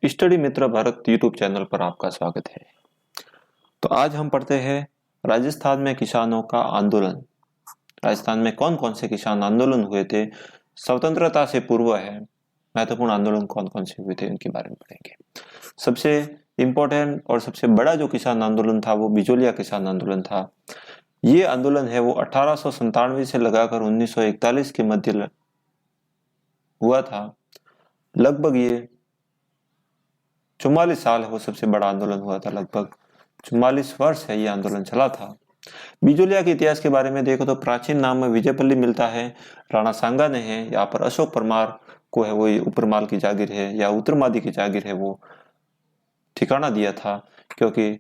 Study मित्र Bharat YouTube channel पर आपका स्वागत है। तो आज हम पढ़ते हैं राजस्थान में किसानों का आंदोलन। राजस्थान में कौन कौन से किसान आंदोलन हुए थे, स्वतंत्रता से पूर्व है महत्वपूर्ण आंदोलन कौन कौन से हुए थे, इनके बारे में पढ़ेंगे। सबसे इम्पोर्टेंट और सबसे बड़ा जो किसान आंदोलन था वो बिजोलिया किसान आंदोलन था। ये आंदोलन है वो 1897 से लगाकर 1941 के मध्य हुआ था। लगभग ये 44 साल है वो सबसे बड़ा आंदोलन हुआ था। लगभग 44 वर्ष है ये आंदोलन चला था। बिजोलिया के इतिहास के बारे में देखो तो प्राचीन नाम में विजयपल्ली मिलता है, राणा सांगा ने है, यहाँ पर अशोक परमार को है वो उपरमाल की जागीर है या उत्तरमादी की जागीर है वो ठिकाना दिया था, क्योंकि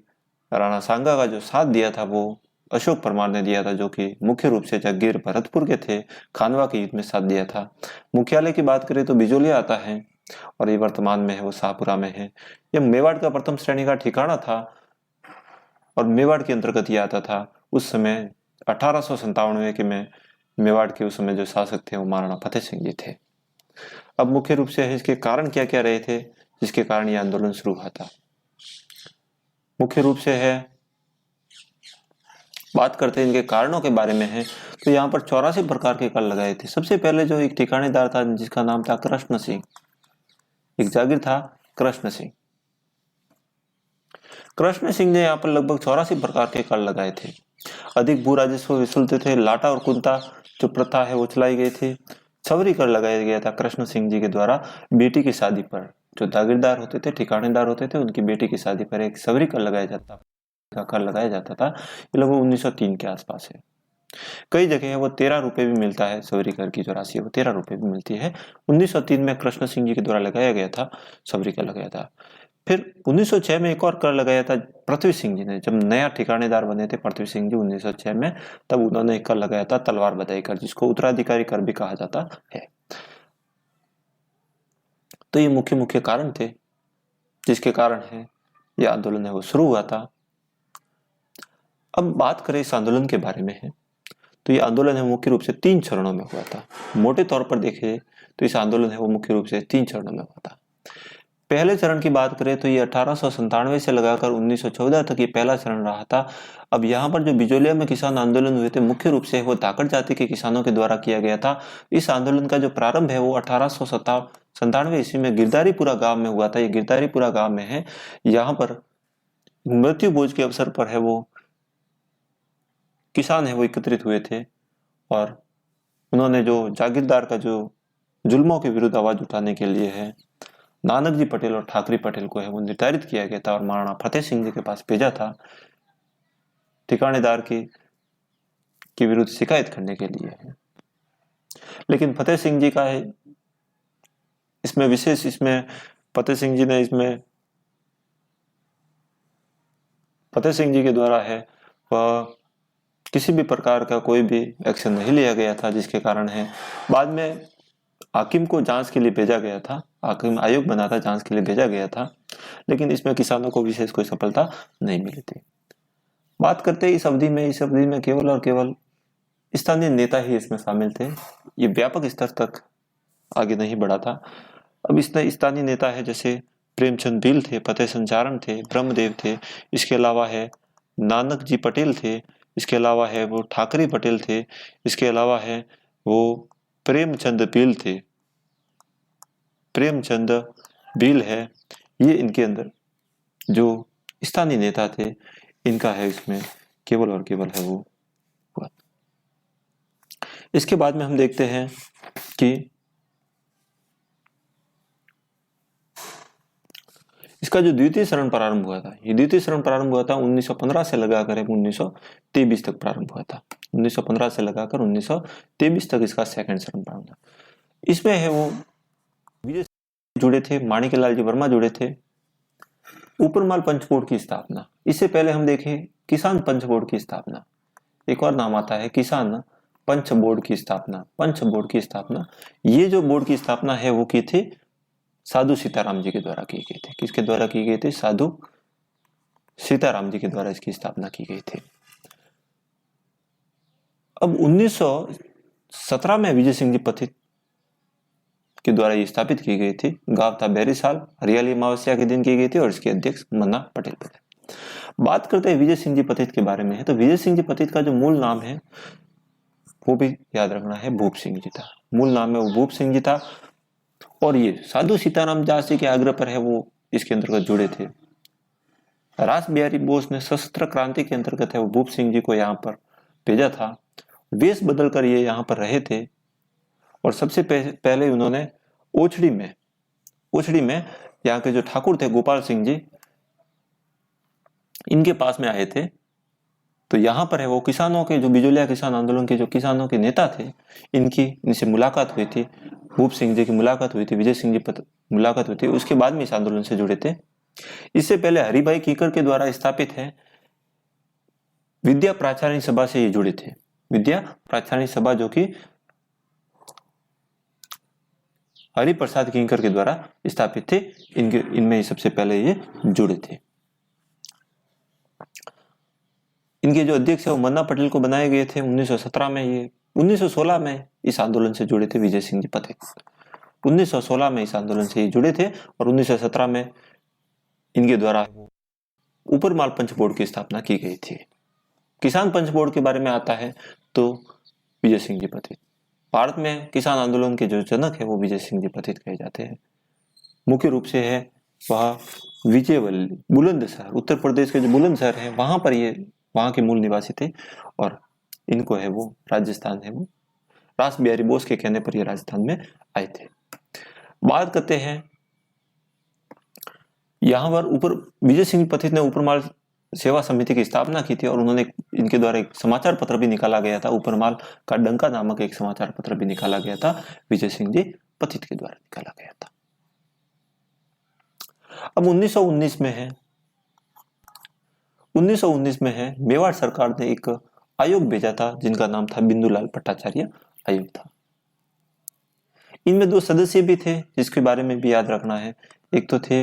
राणा सांगा का जो साथ दिया था वो अशोक परमार ने दिया था, जो कि मुख्य रूप से जागीर भरतपुर के थे, खानवा के युद्ध में साथ दिया था। मुख्यालय की बात करें तो बिजोलिया आता है और ये वर्तमान में है वो शाहपुरा में है। यह मेवाड़ का प्रथम श्रेणी का ठिकाना था और मेवाड़ के अंतर्गत ये आता था। उस समय 1897 के में मेवाड़ के उस समय जो शासक थे वो महाराणा फतेह सिंह जी थे। अब मुख्य रूप से इसके कारण क्या क्या रहे थे जिसके कारण यह आंदोलन शुरू हुआ था। मुख्य रूप से है बात करते हैं इनके कारणों के बारे में है तो यहाँ पर 84 प्रकार के कर लगाए थे। सबसे पहले जो एक ठिकानेदार था जिसका नाम था कृष्ण सिंह, एक जागीर था कृष्ण सिंह। कृष्ण सिंह ने यहाँ पर लगभग 84 प्रकार के कर लगाए थे। अधिक भू राजस्व वसूलते थे। लाटा और कुंता जो प्रथा है वो चलाई गई थी। सवरी कर लगाया गया था कृष्ण सिंह जी के द्वारा बेटी की शादी पर। जो जागीरदार होते थे, ठिकानेदार होते थे, उनकी बेटी की शादी पर एक सवरी कर लगाया जाता था। ये लगभग 1903 के आसपास है। कई जगह है वो 13 रुपए भी मिलता है। सवरी कर की जो राशि है वो 13 रुपए भी मिलती है। 1903 में कृष्ण सिंह जी के द्वारा लगाया गया था, सवरी कर लगाया था। फिर 1906 में एक और कर लगाया था पृथ्वी सिंह जी ने। जब नया ठिकानेदार बने थे पृथ्वी सिंह जी 1906 में, तब उन्होंने एक कर लगाया था तलवार बधाई कर, जिसको उत्तराधिकारी कर भी कहा जाता है। तो ये मुख्य मुख्य कारण थे जिसके कारण है यह आंदोलन है वो शुरू हुआ था। अब बात करें इस आंदोलन के बारे में है तो ये आंदोलन है मुख्य रूप से 3 चरणों में हुआ था। मोटे तौर पर देखें तो इस आंदोलन है वो मुख्य रूप से 3 चरणों में हुआ था। पहले चरण की बात करें तो ये 1897 से लगाकर 1914 तक ये पहला चरण रहा था। अब यहाँ पर जो बिजोलिया में किसान आंदोलन हुए थे मुख्य रूप से वो धाकड़ जाति के किसानों के द्वारा किया गया था। इस आंदोलन का जो प्रारंभ है वो 1897 ईस्वी में गिरधारीपुरा गांव में हुआ था। ये गिरधारीपुरा गांव में है। यहाँ पर मृत्यु भोज के अवसर पर है वो किसान है वो एकत्रित हुए थे और उन्होंने जो जागीरदार का जो जुल्मों के विरुद्ध आवाज उठाने के लिए है नानक जी पटेल और ठाकरी पटेल को है वो निर्धारित किया गया था और महाराणा फतेह सिंह जी के पास भेजा था ठिकानेदार की विरुद्ध शिकायत करने के लिए है। लेकिन फतेह सिंह जी का है इसमें विशेष, इसमें फतेह सिंह जी ने इसमें फतेह सिंह जी के द्वारा है वह किसी भी प्रकार का कोई भी एक्शन नहीं लिया गया था, जिसके कारण है बाद में हाकिम को जांच के लिए भेजा गया था। हाकिम आयोग बना था, जांच के लिए भेजा गया था, लेकिन इसमें किसानों को विशेष कोई सफलता नहीं मिली थी। बात करते हैं इस अवधि में केवल और केवल स्थानीय नेता ही इसमें शामिल थे। ये व्यापक स्तर तक आगे नहीं बढ़ा था। अब इसमें स्थानीय नेता है जैसे प्रेमचंद भील थे, फतेह संचारण थे, ब्रह्मदेव थे, इसके अलावा है नानक जी पटेल थे, इसके अलावा है वो ठाकरे पटेल थे, इसके अलावा है वो प्रेमचंद भील थे, प्रेमचंद भील है। ये इनके अंदर जो स्थानीय नेता थे इनका है इसमें केवल और केवल है वो हुआ। इसके बाद में हम देखते हैं कि इसका जो द्वितीय चरण प्रारंभ हुआ था, ये द्वितीय चरण प्रारंभ हुआ था 1915 से लगाकर 1923 तक प्रारंभ हुआ था। 1915 से लगाकर 1923 तक इसका सेकंड चरण प्रारंभ था। इसमें है वो विजय जुड़े थे, माणिकलाल जी वर्मा जुड़े थे। ऊपरमाल पंच बोर्ड की स्थापना, इससे पहले हम देखें किसान पंच बोर्ड की स्थापना, एक और नाम आता है किसान पंच बोर्ड की स्थापना। पंच बोर्ड की स्थापना, ये जो बोर्ड की स्थापना है वो की थी साधु सीताराम जी के द्वारा की गई थी। किसके द्वारा की गई थी? साधु सीताराम जी के द्वारा इसकी स्थापना की गई थी। अब 1917 में विजय सिंह जी पथित के द्वारा ये स्थापित की गई थी। गाँव था बैरीसाल, हरियाली अमावस्या के दिन की गई थी और इसके अध्यक्ष मन्ना पटेल थे। बात करते हैं विजय सिंह जी पथित के बारे में है, तो विजय सिंह जी पथित का जो मूल नाम है वो भी याद रखना है, भूप सिंह जी था। मूल नाम है वो भूप सिंह जी था और ये साधु सीताराम दास जी के आग्रह पर है वो इसके अंतर्गत जुड़े थे। रास बिहारी बोस ने सशस्त्र क्रांति के अंतर्गत है वो भूप सिंह जी को यहाँ पर भेजा था। वेश बदलकर ये यहाँ पर रहे थे और सबसे पहले उन्होंने ओछड़ी में यहाँ के जो ठाकुर थे गोपाल सिंह जी, इनके पास में आए थे। तो यहाँ पर है वो किसानों के जो बिजोलिया किसान आंदोलन के जो किसानों के नेता थे, इनसे मुलाकात हुई थी। भूप सिंह जी की मुलाकात हुई थी, विजय सिंह जी मुलाकात हुई थी, उसके बाद में इस आंदोलन से जुड़े थे। इससे पहले हरिभाई कीकर के द्वारा स्थापित है विद्या प्राचार्य सभा से ये जुड़े थे। विद्या प्राचार्य सभा जो कि हरिप्रसाद किंकर के द्वारा स्थापित थे, इनमें सबसे पहले ये जुड़े थे। इनके जो अध्यक्ष है वो मन्ना पटेल को बनाए गए थे 1917 में। ये 1916 में इस आंदोलन से जुड़े थे विजय सिंह जी पथिक। 1916 में इस आंदोलन से ये जुड़े थे और 1917 में इनके द्वारा ऊपर माल पंच बोर्ड की स्थापना की गई थी। किसान पंच बोर्ड के बारे में आता है तो विजय सिंह जी पथिक। भारत में किसान आंदोलन के जो जनक है वो विजय सिंह जी पथिक कहे जाते हैं। मुख्य रूप से है वह विजयवल्ली, बुलंदशहर, उत्तर प्रदेश के जो बुलंदशहर है वहां पर ये वहां के मूल निवासी थे और इनको है वो राजस्थान है वो रास बिहारी बोस के कहने पर ये राजस्थान में आए थे। बात करते हैं यहाँ पर ऊपर विजय सिंह पथित ने ऊपरमाल सेवा समिति की स्थापना की थी और उन्होंने इनके द्वारा एक समाचार पत्र भी निकाला गया था। ऊपरमाल का डंका नामक एक समाचार पत्र भी निकाला गया था, विजय सिंह जी पथित के द्वारा निकाला गया था। अब 1919 में है 1919 में है मेवाड़ सरकार ने एक आयोग भेजा था जिनका नाम था बिंदुलाल भट्टाचार्य आयोग था। इनमें 2 सदस्य भी थे जिसके बारे में भी याद रखना है। एक तो थे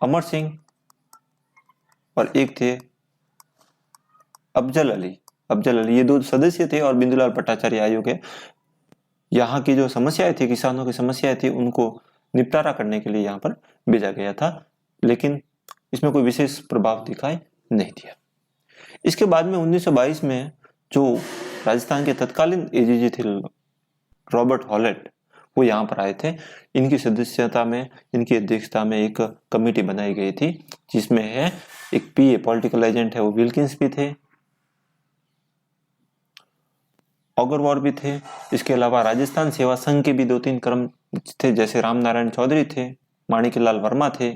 अमर सिंह और एक थे अफजल अली। ये 2 सदस्य थे और बिंदुलाल भट्टाचार्य आयोग है यहाँ की जो समस्याएं थी, किसानों की समस्याएं थी, उनको निपटारा करने के लिए यहाँ पर भेजा गया था, लेकिन इसमें कोई विशेष प्रभाव दिखाई नहीं दिया। इसके बाद में 1922 में जो राजस्थान के तत्कालीन एजीजी थे रॉबर्ट हॉलेट, वो यहाँ पर आए थे। इनकी सदस्यता में, इनकी अध्यक्षता में एक कमेटी बनाई गई थी जिसमें है एक पीए पॉलिटिकल एजेंट है वो विल्किंस भी थे, ऑगरवॉर भी थे। इसके अलावा राजस्थान सेवा संघ के भी 2-3 कर्म थे, जैसे राम नारायण चौधरी थे, माणिकलाल वर्मा थे,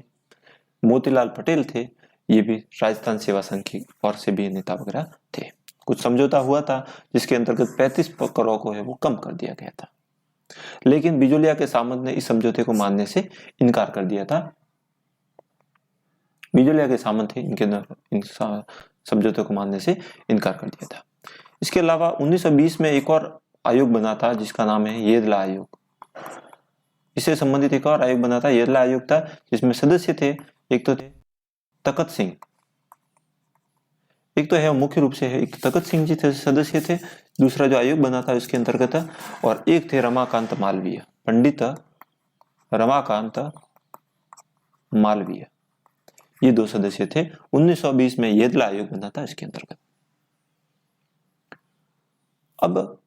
मोतीलाल पटेल थे। ये भी राजस्थान सेवा संघ की ओर से भी नेता वगैरह थे। कुछ समझौता हुआ था जिसके अंतर्गत 35 करोड़ को है वो कम कर दिया गया था, लेकिन बिजोलिया के सामंत ने इस समझौते को मानने से इनकार कर दिया था। बिजोलिया के सामंत थे, इन समझौते को मानने से इनकार कर दिया था। इसके अलावा 1920 में एक और आयोग बना था जिसका नाम है येदला आयोग। इससे संबंधित एक और आयोग बना था, येदला आयोग था, जिसमें सदस्य थे एक तो थे तखत सिंह, एक तो है मुख्य रूप से है एक तखत सिंह जी थे, सदस्य थे। दूसरा जो आयोग बना था इसके अंतर्गत, और एक थे रमाकांत मालवीय, पंडित रमाकांत मालवीय। ये 2 सदस्य थे। 1920 में येदला आयोग बना था इसके अंतर्गत। अब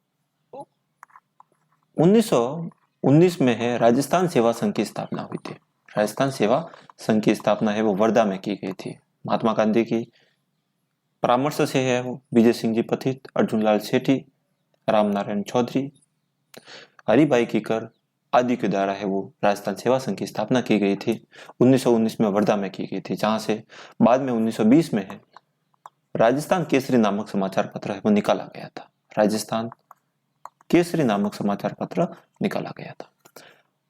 1919 में है राजस्थान सेवा संघ की स्थापना हुई थी। राजस्थान सेवा संघ की स्थापना है वो वर्धा में की गई थी। महात्मा गांधी की परामर्श से है वो विजय सिंह जी पथित, अर्जुन लाल सेठी, राम नारायण चौधरी, हरिभाई कीकर आदि के द्वारा है वो राजस्थान सेवा संघ की स्थापना की गई थी। 1919 में वर्धा में की गई थी, जहां से बाद में 1920 में है राजस्थान केसरी नामक समाचार पत्र है वो निकाला गया था। राजस्थान केसरी नामक समाचार पत्र निकाला गया था।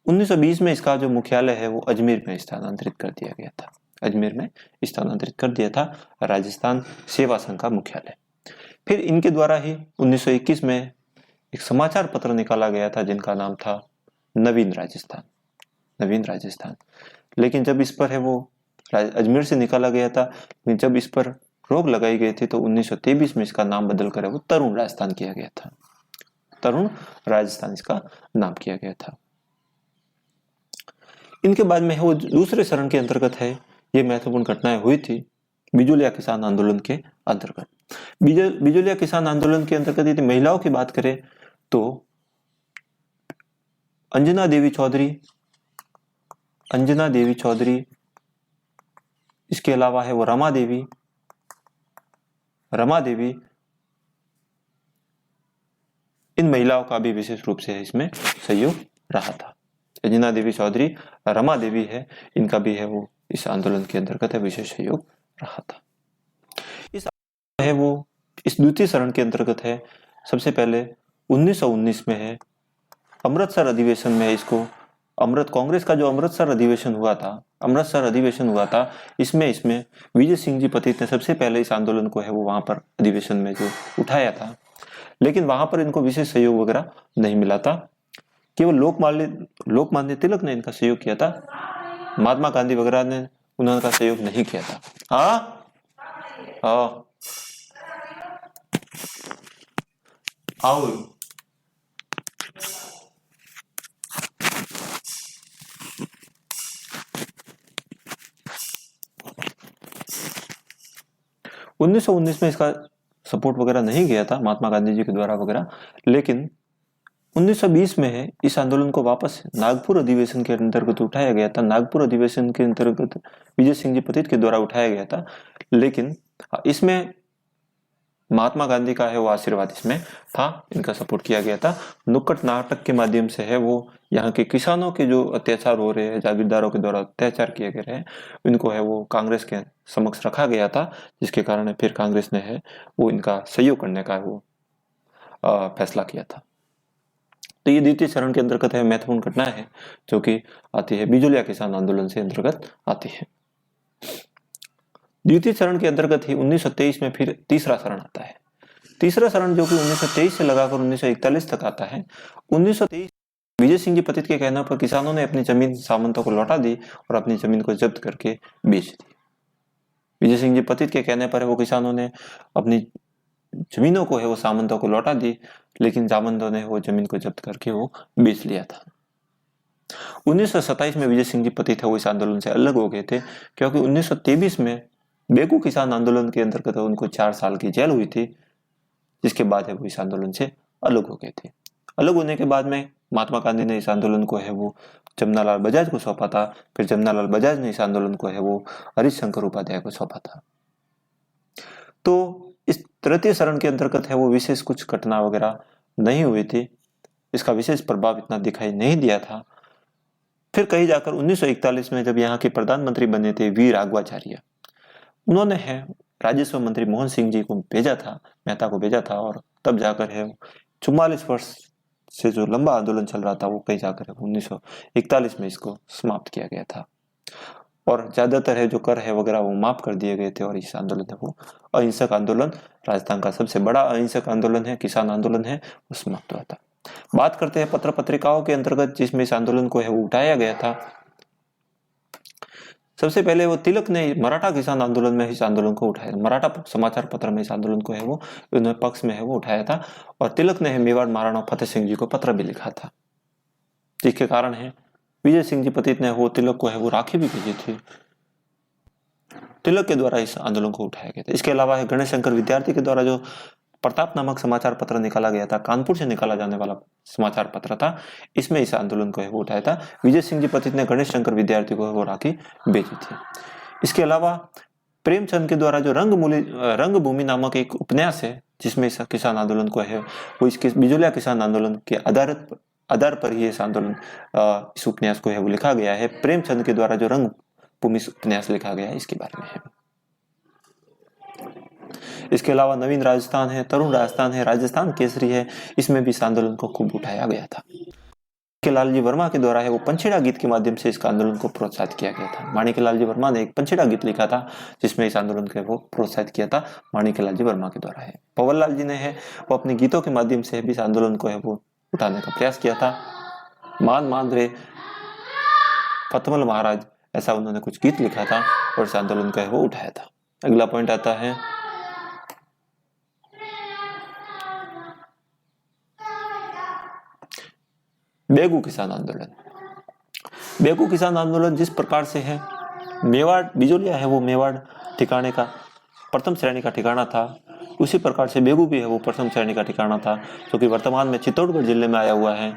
1920 में इसका जो मुख्यालय है वो अजमेर में स्थानांतरित कर दिया गया था। अजमेर में स्थानांतरित कर दिया था राजस्थान सेवा संघ का मुख्यालय। फिर इनके द्वारा ही 1921 में एक समाचार पत्र निकाला गया था जिनका नाम था नवीन राजस्थान। लेकिन जब इस पर है वो अजमेर से निकाला गया था, लेकिन जब इस पर रोक लगाई गई थी तो 1923 में इसका नाम बदल कर वो तरुण राजस्थान किया गया था। तरुण राजस्थान इसका नाम किया गया था। इनके बाद में वो दूसरे चरण के अंतर्गत है, ये महत्वपूर्ण घटनाएं हुई थी बिजोलिया किसान आंदोलन के अंतर्गत। बिजोलिया किसान आंदोलन के अंतर्गत यदि महिलाओं की बात करें तो अंजना देवी चौधरी, इसके अलावा है वो रमा देवी, इन महिलाओं का भी विशेष रूप से इसमें सहयोग रहा था। अंजना देवी चौधरी, रमा देवी है, इनका भी है वो इस आंदोलन के अंतर्गत है विशेष सहयोग रहा था। इस है वो इस द्वितीय चरण के अंतर्गत है। सबसे पहले 1919 में है अमृतसर अधिवेशन में इसको कांग्रेस का जो अमृतसर अधिवेशन हुआ था, इसमें विजय सिंह जी पतित ने सबसे पहले इस आंदोलन को है वो वहां पर अधिवेशन में जो उठाया था, लेकिन वहां पर इनको विशेष सहयोग वगैरह नहीं मिला था। केवल लोकमान्य तिलक ने इनका सहयोग किया था, महात्मा गांधी वगैरह ने उनका सहयोग नहीं किया था। हाँ आओ 1919 में इसका सपोर्ट वगैरह नहीं किया था महात्मा गांधी जी के द्वारा वगैरह, लेकिन 1920 में है इस आंदोलन को वापस नागपुर अधिवेशन के अंतर्गत उठाया गया था। नागपुर अधिवेशन के अंतर्गत विजय सिंह जी पतित के द्वारा उठाया गया था, लेकिन इसमें महात्मा गांधी का है वो आशीर्वाद इसमें था, इनका सपोर्ट किया गया था। नुक्कड़ नाटक के माध्यम से है वो यहाँ के किसानों के जो अत्याचार हो रहे हैं, जागीरदारों के द्वारा अत्याचार किए गए हैं, इनको है वो कांग्रेस के समक्ष रखा गया था, जिसके कारण फिर कांग्रेस ने है वो इनका सहयोग करने का वो फैसला किया था। तो ये द्वितीय चरण के अंतर्गत है महत्वपूर्ण घटना है जो कि आती है बिजोलिया किसान आंदोलन से अंतर्गत आती है। द्वितीय चरण के अंतर्गत ही 1923 में फिर तीसरा चरण आता है। तीसरा चरण जो कि 1923 से लगाकर 1941 तक आता है। 1923 विजय सिंह जी पतित के कहने पर किसानों ने अपनी जमीन सामंतों को लौटा दी और अपनी जमीन को जब्त करके बेच दी। विजय सिंह जी पतित के कहने पर वो किसानों ने अपनी जमीनों को है वो सामंतों को लौटा दी, लेकिन सामंतों ने वो जमीन को जब्त करके वो बेच लिया था। 1927 में विजय सिंह जी पतित है वो इस आंदोलन से अलग हो गए थे, क्योंकि 1923 में बेगू किसान आंदोलन के अंतर्गत उनको 4 साल की जेल हुई थी, जिसके बाद है वो इस आंदोलन से अलग हो गए थे। अलग होने के बाद में महात्मा गांधी ने इस आंदोलन को है वो जमनालाल बजाज को सौंपा था, फिर जमनालाल बजाज ने इस आंदोलन को है वो हरीश शंकर उपाध्याय को सौंपा था। तो इस तृतीय चरण के अंतर्गत है वो विशेष कुछ घटना वगैरह नहीं हुई थी, इसका विशेष प्रभाव इतना दिखाई नहीं दिया था। फिर कहीं जाकर 1941 में जब यहाँ के प्रधानमंत्री बने थे वी राघवाचार्य, उन्होंने है राजस्व मंत्री मोहन सिंह जी को भेजा था, मेहता को भेजा था, और तब जाकर है 44 वर्ष से जो लंबा आंदोलन चल रहा था वो कहीं जाकर 1941 में इसको समाप्त किया गया था, और ज्यादातर है जो कर है वगैरह वो माफ कर दिए गए थे, और इस आंदोलन है वो अहिंसक आंदोलन, राजस्थान का सबसे बड़ा अहिंसक आंदोलन है, किसान आंदोलन है, वो समाप्त हुआ था। बात करते हैं पत्र पत्रिकाओं के अंतर्गत जिसमें इस आंदोलन को है वो उठाया गया था। सबसे पहले वो तिलक ने मराठा किसान आंदोलन में इस आंदोलन को उठाया, मराठा समाचार पत्र में इस आंदोलन को है वो उन्होंने पक्ष में है वो उठाया था, और तिलक ने मेवाड़ महाराणा फतेह सिंह जी को पत्र भी लिखा था, जिसके कारण है विजय सिंह जी पतित ने वो तिलक को है वो राखी भी भेजी थी। तिलक के द्वारा इस आंदोलन को उठाया गया था। इसके अलावा है गणेश शंकर विद्यार्थी के द्वारा जो प्रताप नामक समाचार पत्र निकाला गया था, कानपुर से निकाला जाने वाला समाचार पत्र था, इसमें इस आंदोलन को है वो उठाया था। विजय सिंह जी पतित ने गणेश शंकर विद्यार्थी को वो राखी भेजी थी। इसके अलावा प्रेमचंद के द्वारा जो रंगभूमि नामक एक उपन्यास है, जिसमें इस किसान आंदोलन को है वो इसके बिजोलिया किसान आंदोलन के आधार पर ही इस इस उपन्यास को है वो लिखा गया है। प्रेमचंद के द्वारा जो रंगभूमि उपन्यास लिखा गया है इसके बारे में है। इसके अलावा नवीन राजस्थान है, तरुण राजस्थान है, राजस्थान केसरी है, इसमें भी इस आंदोलन को खूब उठाया गया था। माणिक्यलाल जी वर्मा के द्वारा है वो पंछेड़ा गीत के माध्यम से इस आंदोलन को प्रोत्साहित किया गया था। माणिक्यलाल जी वर्मा ने एक पंछेड़ा गीत लिखा था जिसमें इस आंदोलन को वो प्रोत्साहित किया था, माणिक्यलाल जी वर्मा के द्वारा है। पवनलाल जी ने है वो अपने गीतों के माध्यम से भी इस आंदोलन को है वो उठाने का प्रयास किया था। मान रे फतमल महाराज, ऐसा उन्होंने कुछ गीत लिखा था और इस आंदोलन को है वो उठाया था। अगला पॉइंट आता है बेगू किसान आंदोलन। बेगू किसान आंदोलन जिस प्रकार से है, मेवाड़ बिजोलिया है वो मेवाड़ ठिकाने का प्रथम श्रेणी का ठिकाना था, उसी प्रकार से बेगू भी है वो प्रथम श्रेणी का ठिकाना था, जो कि वर्तमान में चित्तौड़गढ़ जिले में आया हुआ है।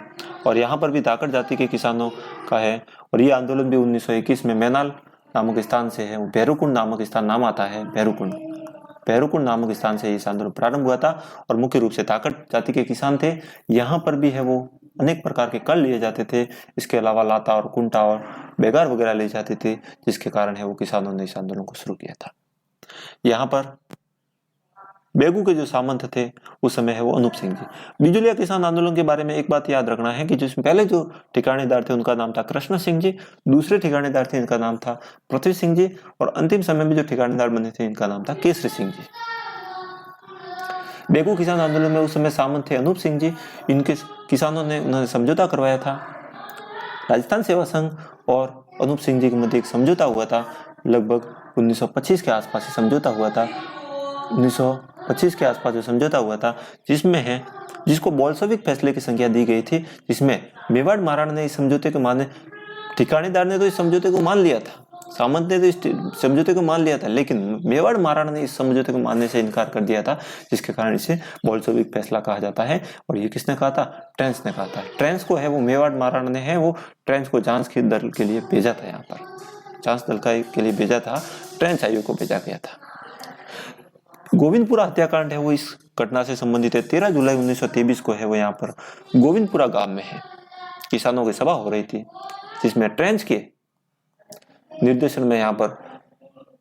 और यहाँ पर भी धाकड़ जाति के किसानों का है। और ये आंदोलन भी 1921 में मैनाल नामक स्थान से है, वो भैरूकुंड नामक स्थान नाम आता है, भैरूकुंड नामक स्थान से इस आंदोलन प्रारंभ हुआ था। और मुख्य रूप से धाकड़ जाति के किसान थे। यहाँ पर भी है वो अनेक प्रकार के कर लिए जाते थे, इसके अलावा लाता और कुंटा और बेगार वगैरह ले जाते थे, जिसके कारण है वो किसानों ने इस आंदोलन को शुरू किया था। यहाँ पर बेगू के जो सामंत थे उस समय है वो अनूप सिंह जी। बिजोलिया किसान आंदोलन के बारे में एक बात याद रखना है कि जिसमें पहले जो ठिकानेदार थे उनका नाम था कृष्ण सिंह जी, दूसरे ठिकानेदार थे इनका नाम था पृथ्वी सिंह जी, और अंतिम समय में जो ठिकानेदार बने थे इनका नाम था केसरी सिंह जी। बेगू किसान आंदोलन में उस समय सामंत थे अनूप सिंह जी। इनके किसानों ने उन्होंने समझौता करवाया था। राजस्थान सेवा संघ और अनूप सिंह जी के मध्य एक समझौता हुआ था, लगभग 1925 के आसपास ही समझौता हुआ था। 1925 के आसपास जो समझौता हुआ था, जिसमें है जिसको बोल्शेविक फैसले की संज्ञा दी गई थी, जिसमें मेवाड़ महाराणा ने इस समझौते को माने, ठिकानेदार ने तो इस समझौते को मान लिया था, सामंत ने तो इस समझौते को मान लिया था, लेकिन मेवाड़ महाराणा ने इस समझौते को मानने से इनकार कर दिया था, जिसके कारण इसे बोल्शेविक फैसला कहा जाता है। और ये किसने कहा था? ट्रेंच ने कहा था। ट्रेंच को है वो मेवाड़ महाराणा ने है वो ट्रेंच को जांच के दल के लिए भेजा था, यहाँ पर जांच दल के लिए भेजा था, ट्रेंच आयोग को भेजा गया था। गोविंदपुरा हत्याकांड है वो इस घटना से संबंधित है। 13 जुलाई 1923 को है वो यहाँ पर गोविंदपुरा गांव में है किसानों की सभा हो रही थी, जिसमें ट्रेंच के निर्देशन में यहाँ पर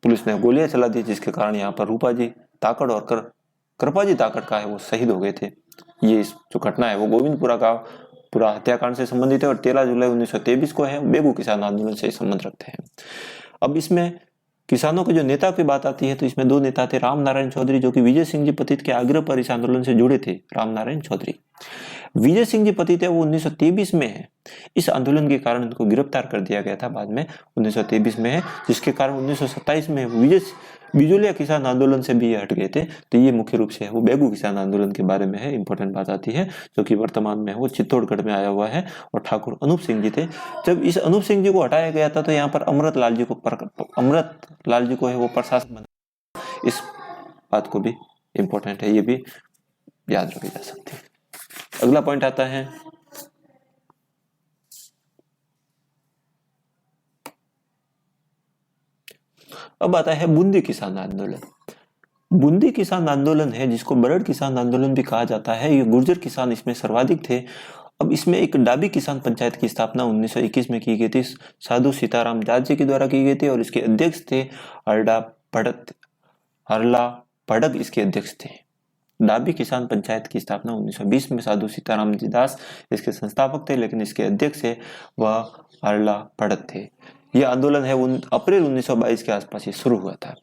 पुलिस ने गोलियां चला दी, जिसके कारण यहाँ पर रूपाजी ताकड़ और कृपाजी ताकड़ का है वो शहीद हो गए थे। ये जो घटना है वो गोविंदपुरा गांव पूरा हत्याकांड से संबंधित है और 13 जुलाई 1923 को है बेगू किसान आंदोलन से संबंध रखते हैं। अब इसमें किसानों के जो नेता की बात आती है तो इसमें दो नेता थे, राम नारायण चौधरी जो कि विजय सिंह जी पतित के आग्रह पर इस आंदोलन से जुड़े थे। राम नारायण चौधरी, विजय सिंह जी पतित है वो 1923 में है। इस आंदोलन के कारण उनको गिरफ्तार कर दिया गया था, बाद में 1923 में है, जिसके कारण 1927 में बिजोलिया किसान आंदोलन से भी हट गए थे। तो ये मुख्य रूप से है वो बेगू किसान आंदोलन के बारे में है, इंपॉर्टेंट बात आती है, जो कि वर्तमान में वो चित्तौड़गढ़ में आया हुआ है और ठाकुर अनूप सिंह जी थे। जब इस अनूप सिंह जी को हटाया गया था तो यहाँ पर अमृत लाल जी को है वो प्रशासक बना। इस बात को भी इंपॉर्टेंट है, ये भी याद रखी जा सकती है। अगला पॉइंट आता है अब आता है बूंदी किसान आंदोलन। बूंदी किसान आंदोलन है जिसको बरड़ किसान आंदोलन भी कहा जाता है। ये गुर्जर किसान इसमें सर्वाधिक थे। अब इसमें एक डाबी किसान पंचायत की स्थापना 1921 में की गई थी, साधु सीताराम दास जी के द्वारा की गई थी और इसके अध्यक्ष थे हरला भड़क इसके अध्यक्ष थे। डाबी किसान पंचायत की स्थापना 1920 में साधु सीताराम जी दास इसके संस्थापक थे, लेकिन इसके अध्यक्ष है वह हरला भड़क थे। यह आंदोलन है अप्रैल 1922 के आसपास ये शुरू हुआ था।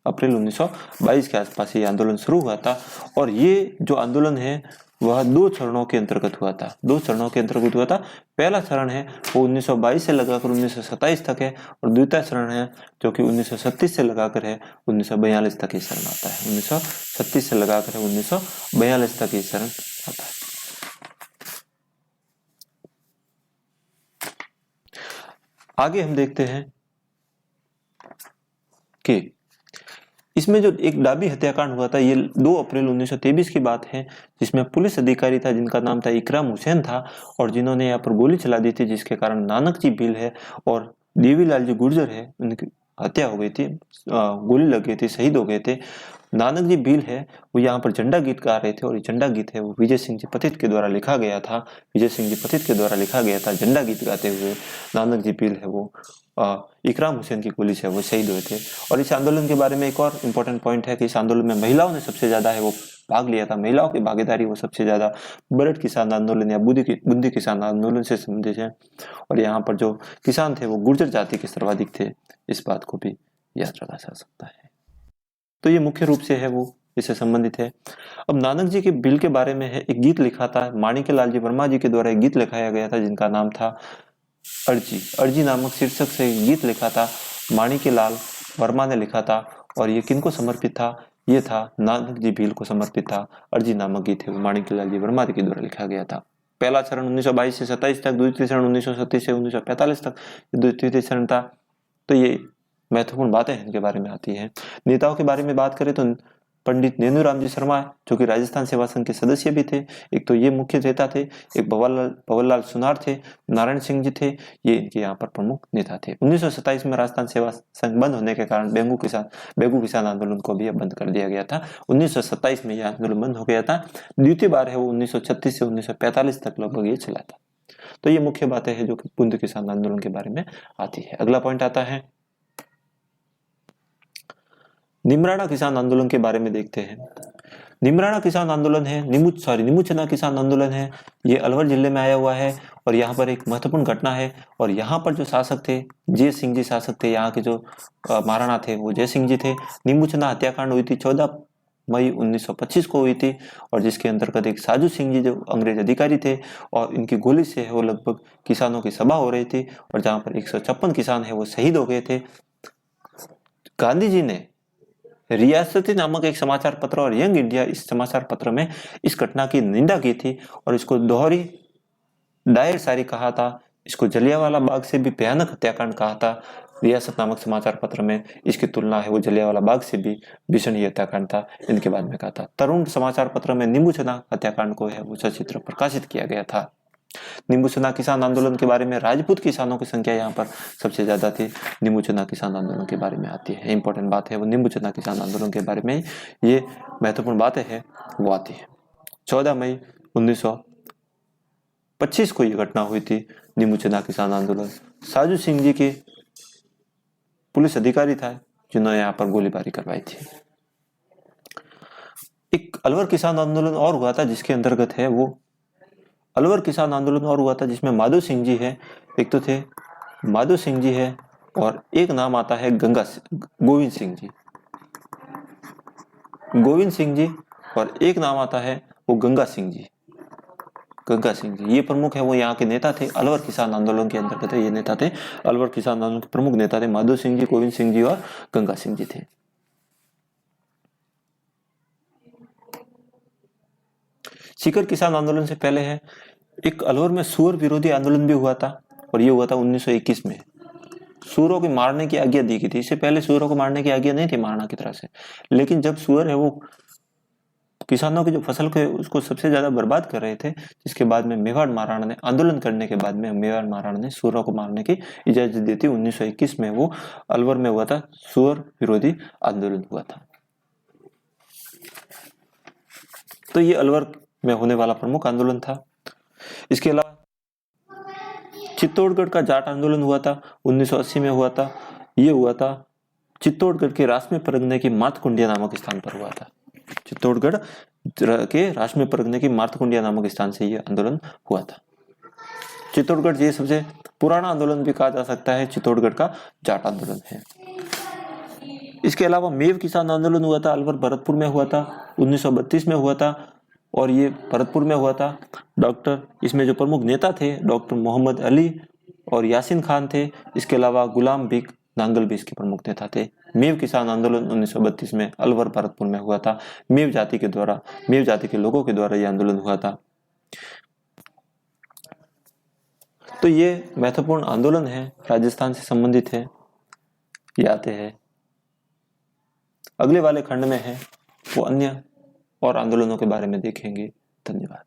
अप्रैल 1922 के आसपास ये आंदोलन शुरू हुआ था और ये जो आंदोलन है वह 2 चरणों के अंतर्गत हुआ था। 2 चरणों के अंतर्गत हुआ था। पहला चरण है वो 1922 से लगाकर 1927 तक है और द्वितीय चरण है जो कि 1936 से लगाकर है 1942 तक ये चरण आता है। 1936 से लगाकर 1942 तक ये चरण आता है। आगे हम देखते हैं कि इसमें जो एक डाबी हत्याकांड हुआ था ये 2 अप्रैल 1923 की बात है, जिसमें पुलिस अधिकारी था जिनका नाम था इकराम हुसैन था और जिन्होंने यहाँ पर गोली चला दी थी, जिसके कारण नानक जी भील है और देवीलाल जी गुर्जर है उनकी हत्या हो गई थी, गोली लग गई थी, शहीद हो गए थे। नानक जी भील है वो यहाँ पर झंडा गीत गा रहे थे और ये झंडा गीत है वो विजय सिंह जी पतित के द्वारा लिखा गया था। विजय सिंह जी पतित के द्वारा लिखा गया था। झंडा गीत गाते हुए नानक जी भील है वो इकराम हुसैन की गोली से वो शहीद हुए थे। और इस आंदोलन के बारे में एक और इम्पोर्टेंट पॉइंट है कि इस आंदोलन में महिलाओं ने सबसे ज्यादा है वो भाग लिया था। महिलाओं की भागीदारी वो सबसे ज्यादा बरड़ किसान आंदोलन या बूंदी किसान आंदोलन से संबंधित है और यहाँ पर जो किसान थे वो गुर्जर जाति के सर्वाधिक थे। इस बात को भी याद रखा जा सकता है। तो ये मुख्य रूप से है वो इससे संबंधित है। अब नानक जी के बिल के बारे में है एक गीत लिखा था माणिक्यलाल जी वर्मा जी के द्वारा एक गीत लिखाया गया था जिनका नाम था अर्जी नामक शीर्षक से गीत लिखा था, माणिक्यलाल वर्मा ने लिखा था और ये किनको समर्पित था? ये था नानक जी भील को समर्पित था। अर्जी नामक गीत है वो माणिक्यलाल जी वर्मा के द्वारा लिखा गया था। पहला चरण 1922 से 27 तक, द्वितीय चरण 1937 से 1945 तक द्वितीय चरण था। तो ये महत्वपूर्ण बातें इनके बारे में आती है। नेताओं के बारे में बात करें तो पंडित नेनूराम जी शर्मा जो कि राजस्थान सेवा संघ के सदस्य भी थे, एक तो ये मुख्य नेता थे, एक भंवरलाल सुनार थे, नारायण सिंह जी थे, ये इनके यहाँ पर प्रमुख नेता थे। 1927 में राजस्थान सेवा संघ बंद होने के कारण बेगू किसान आंदोलन को भी बंद कर दिया गया था। 1927 में यह आंदोलन बंद हो गया था। द्वितीय बार है वो 1936 से 1945 तक लगभग ये चला था। तो ये मुख्य बातें हैं जो कि बूंद किसान आंदोलन के बारे में आती है। अगला पॉइंट आता है निमराना किसान आंदोलन के बारे में देखते हैं। निमराना किसान आंदोलन है नीमूचना किसान आंदोलन है, ये अलवर जिले में आया हुआ है और यहाँ पर एक महत्वपूर्ण घटना है। और यहाँ पर जो शासक थे जय सिंह जी शासक थे, यहाँ के जो महाराणा थे वो जय सिंह जी थे। नीमूचना हत्याकांड हुई थी 14 मई 1925 को हुई थी और जिसके अंतर्गत एक साजू सिंह जी जो अंग्रेज अधिकारी थे और इनकी गोली से वो लगभग किसानों की सभा हो रही थी और जहाँ पर 156 किसान है वो शहीद हो गए थे। गांधी जी ने रियासती नामक एक समाचार पत्र और यंग इंडिया इस समाचार पत्र में इस घटना की निंदा की थी और इसको दोहरी दायर सारी कहा था। इसको जलियांवाला बाग से भी भयानक हत्याकांड कहा था। रियासत नामक समाचार पत्र में इसकी तुलना है वो जलियांवाला बाग से भी भीषण हत्याकांड था, इनके बाद में कहा था। तरुण समाचार पत्र में नीमूचना हत्याकांड को है वो सचित्र प्रकाशित किया गया था। नीमूचना किसान आंदोलन के बारे में राजपूत किसानों की संख्या यहाँ पर सबसे ज्यादा थी। नीमूचना किसान आंदोलन के बारे में आती है, इंपॉर्टेंट बात है वो नीमूचना किसान आंदोलन के बारे में ये महत्वपूर्ण बातें है वो आती है। 14 मई 1925 को ये घटना हुई थी नीमूचना किसान आंदोलन। साजू सिंह जी के पुलिस अधिकारी था जिन्होंने यहाँ पर गोलीबारी करवाई थी। एक अलवर किसान आंदोलन और हुआ था जिसके अंतर्गत है वो अलवर किसान आंदोलन और हुआ था जिसमें माधो सिंह जी है, एक तो थे माधो सिंह जी है और एक नाम आता है गोविंद सिंह जी और एक नाम आता है वो गंगा सिंह जी। ये प्रमुख है वो यहाँ के नेता थे अलवर किसान आंदोलन के अंतर्गत। ये नेता थे अलवर किसान आंदोलन के प्रमुख नेता थे माधो सिंह जी, गोविंद सिंह जी और गंगा सिंह जी थे। सीकर किसान आंदोलन से पहले है एक अलवर में सुअर विरोधी आंदोलन भी हुआ था और ये हुआ था 1921 में। सुअरों को मारने की आज्ञा दी गई थी। इससे पहले सुअरों को मारने की आज्ञा नहीं थी महाराणा की तरफ से, लेकिन जब सुअर है वो किसानों की जो फसल को उसको सबसे ज्यादा बर्बाद कर रहे थे, जिसके बाद में मेवाड़ महाराणा ने आंदोलन करने के बाद में मेवाड़ महाराणा ने सुअरों को मारने की इजाजत दी थी। 1921 में वो अलवर में हुआ था, सुअर विरोधी आंदोलन हुआ था। तो ये अलवर में होने वाला प्रमुख आंदोलन था। इसके अलावा चित्तौड़गढ़ का जाट आंदोलन हुआ था 1980 में हुआ था। ये हुआ था चित्तौड़गढ़ के रास में परगने की मातकुंडिया नामक स्थान पर हुआ था। चित्तौड़गढ़ के रास में परगने की मातकुंडिया नामक स्थान से ये आंदोलन हुआ था। चित्तौड़गढ़ ये सबसे पुराना आंदोलन भी कहा जा सकता है, चित्तौड़गढ़ का जाट आंदोलन है। इसके अलावा मेव किसान आंदोलन हुआ था, अलवर भरतपुर में हुआ था, 1932 में हुआ था और ये भरतपुर में हुआ था। इसमें जो प्रमुख नेता थे डॉक्टर मोहम्मद अली और यासीन खान थे। इसके अलावा गुलाम बिग नांगल भी इसके प्रमुख नेता थे। मेव किसान आंदोलन 1932 में अलवर भरतपुर में हुआ था। मेव जाति के लोगों के द्वारा यह आंदोलन हुआ था। तो ये महत्वपूर्ण आंदोलन है, राजस्थान से संबंधित है, ये आते हैं। अगले वाले खंड में है वो अन्य और आंदोलनों के बारे में देखेंगे। धन्यवाद।